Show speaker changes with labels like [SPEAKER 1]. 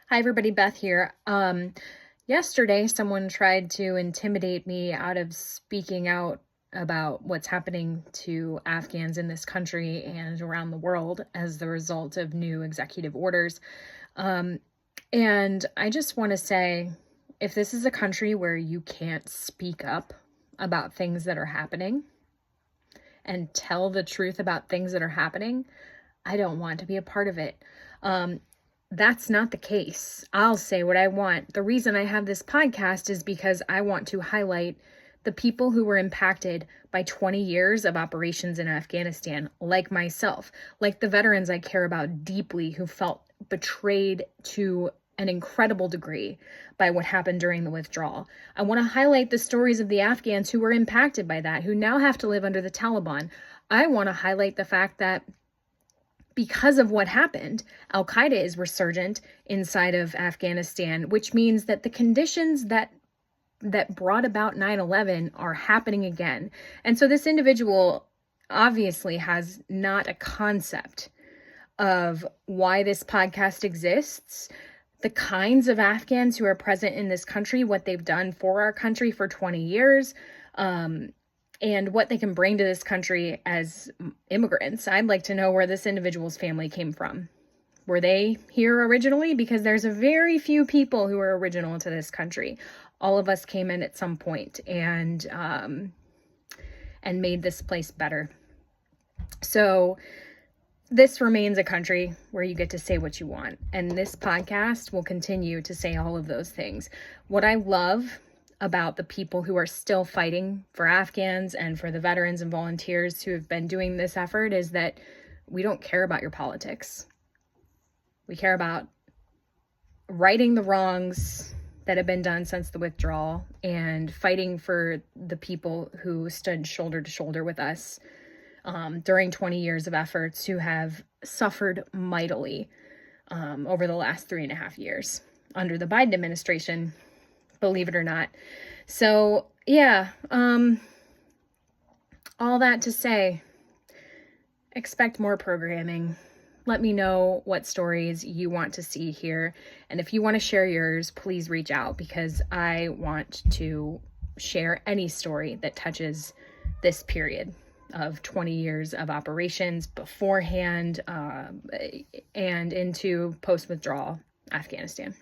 [SPEAKER 1] Hi, everybody. Beth here. Yesterday, someone tried to intimidate me out of speaking out about what's happening to Afghans in this country and around the world as the result of new executive orders. And I just want to say, if this is a country where you can't speak up about things that are happening and tell the truth about things that are happening, I don't want to be a part of it. That's not the case. I'll say what I want. The reason I have this podcast is because I want to highlight the people who were impacted by 20 years of operations in Afghanistan, like myself, like the veterans I care about deeply who felt betrayed to an incredible degree by what happened during the withdrawal. I want to highlight the stories of the Afghans who were impacted by that, who now have to live under the Taliban. I want to highlight the fact that because of what happened, Al-Qaeda is resurgent inside of Afghanistan, which means that the conditions that brought about 9/11 are happening again. And so this individual obviously has not a concept of why this podcast exists, the kinds of Afghans who are present in this country, what they've done for our country for 20 years, and what they can bring to this country as immigrants. I'd like to know where this individual's family came from. Were they here originally? Because there's a very few people who are original to this country. All of us came in at some point and made this place better. So this remains a country where you get to say what you want. And this podcast will continue to say all of those things. What I love about the people who are still fighting for Afghans and for the veterans and volunteers who have been doing this effort is that we don't care about your politics. We care about righting the wrongs that have been done since the withdrawal and fighting for the people who stood shoulder to shoulder with us during 20 years of efforts, who have suffered mightily over the last 3.5 years under the Biden administration, believe it or not. So yeah, all that to say, expect more programming. Let me know what stories you want to see here. And if you want to share yours, please reach out, because I want to share any story that touches this period of 20 years of operations beforehand and into post-withdrawal Afghanistan.